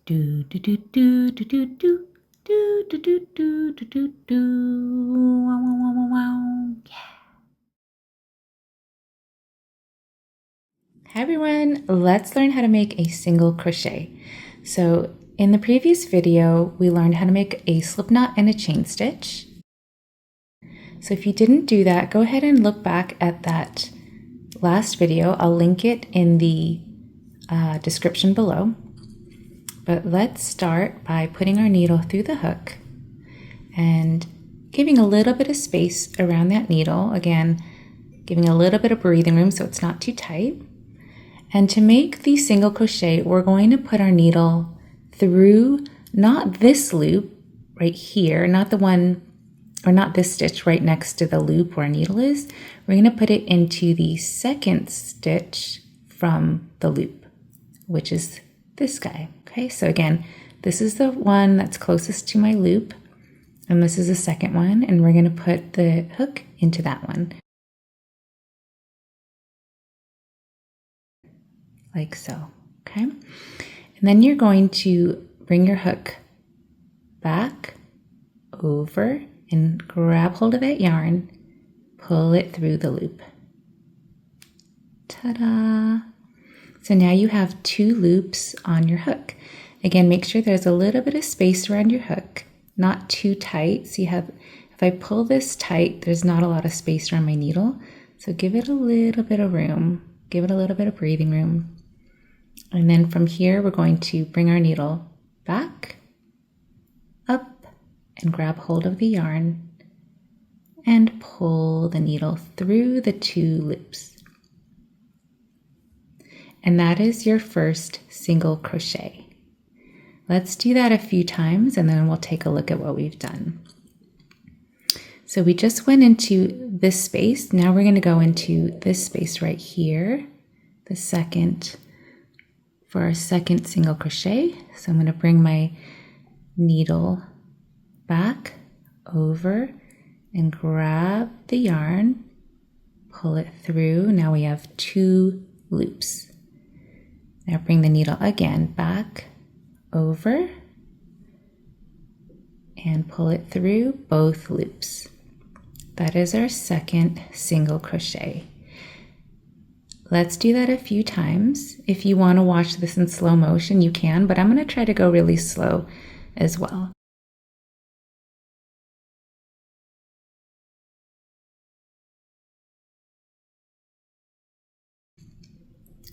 Do do do do do do do do do do do do do do. Wow wow wow wow wow. Yeah. Hi everyone, let's learn how to make a single crochet. So in the previous video, we learned how to make a slip knot and a chain stitch. So if you didn't do that, go ahead and look back at that last video. I'll link it in the description below. But let's start by putting our needle through the hook and giving a little bit of space around that needle. Again, giving a little bit of breathing room so it's not too tight. And to make the single crochet, we're going to put our needle through not this loop right here, not the one, or not this stitch right next to the loop where our needle is. We're going to put it into the second stitch from the loop, which is this guy. Okay, so again, this is the one that's closest to my loop, and this is the second one, and we're going to put the hook into that one. Like so, okay? And then you're going to bring your hook back over and grab hold of that yarn, pull it through the loop. Ta-da! So now you have two loops on your hook. Again, make sure there's a little bit of space around your hook, not too tight. So you have, if I pull this tight, there's not a lot of space around my needle. So give it a little bit of room, give it a little bit of breathing room. And then from here, we're going to bring our needle back, up, and grab hold of the yarn and pull the needle through the two loops. And that is your first single crochet. Let's do that a few times and then we'll take a look at what we've done. So we just went into this space. Now we're going to go into this space right here, the second, for our second single crochet. So I'm going to bring my needle back over and grab the yarn, pull it through. Now we have two loops. Now bring the needle again back over and pull it through both loops. That is our second single crochet. Let's do that a few times. If you want to watch this in slow motion, you can, but I'm going to try to go really slow as well.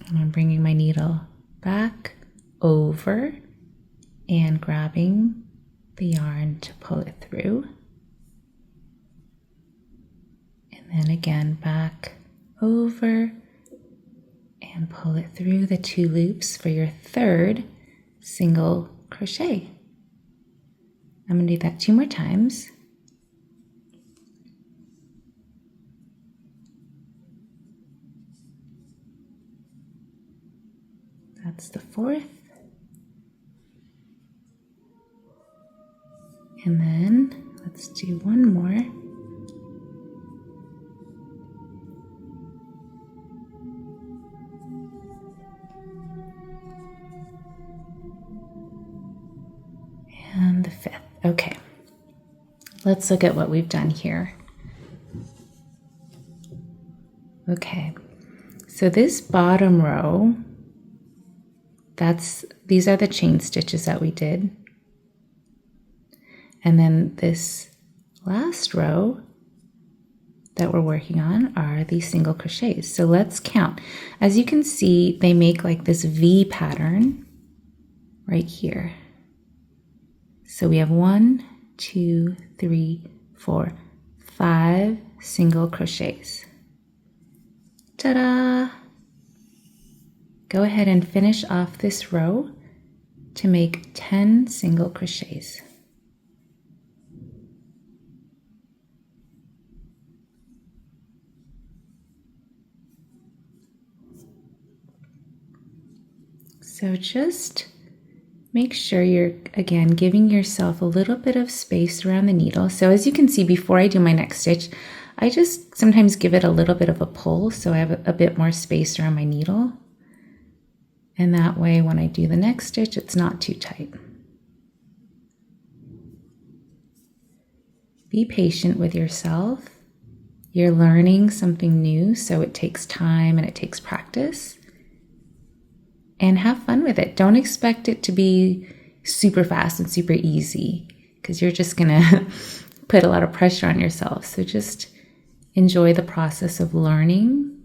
And I'm bringing my needle back over and grabbing the yarn to pull it through. And then again back over and pull it through the two loops for your third single crochet. I'm going to do that two more times. That's the fourth. And then let's do one more. And the fifth. Okay. Let's look at what we've done here. Okay. So this bottom row, these are the chain stitches that we did. And then this last row that we're working on are these single crochets. So let's count. As you can see, they make like this V pattern right here. So we have 1, 2, 3, 4, 5 single crochets. Ta-da! Go ahead and finish off this row to make 10 single crochets. So just make sure you're, again, giving yourself a little bit of space around the needle. So as you can see, before I do my next stitch, I just sometimes give it a little bit of a pull so I have a bit more space around my needle. And that way, when I do the next stitch, it's not too tight. Be patient with yourself. You're learning something new, so it takes time and it takes practice. And have fun with it. Don't expect it to be super fast and super easy, because you're just gonna put a lot of pressure on yourself. So just enjoy the process of learning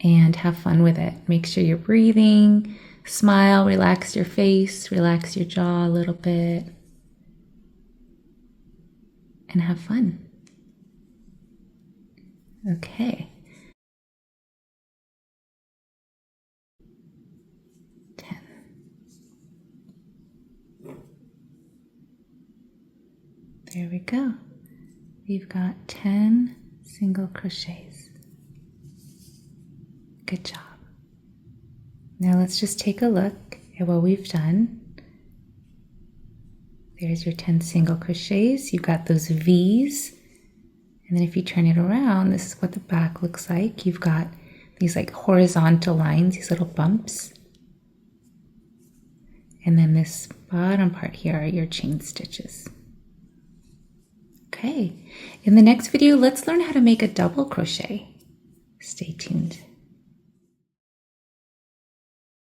and have fun with it. Make sure you're breathing, smile, relax your face, relax your jaw a little bit, and have fun. Okay. 10. There we go. We've got 10 single crochets. Good job. Now let's just take a look at what we've done. There's your 10 single crochets. You've got those V's. And then if you turn it around, this is what the back looks like. You've got these like horizontal lines, these little bumps. And then this bottom part here are your chain stitches. Okay, in the next video, let's learn how to make a double crochet. Stay tuned.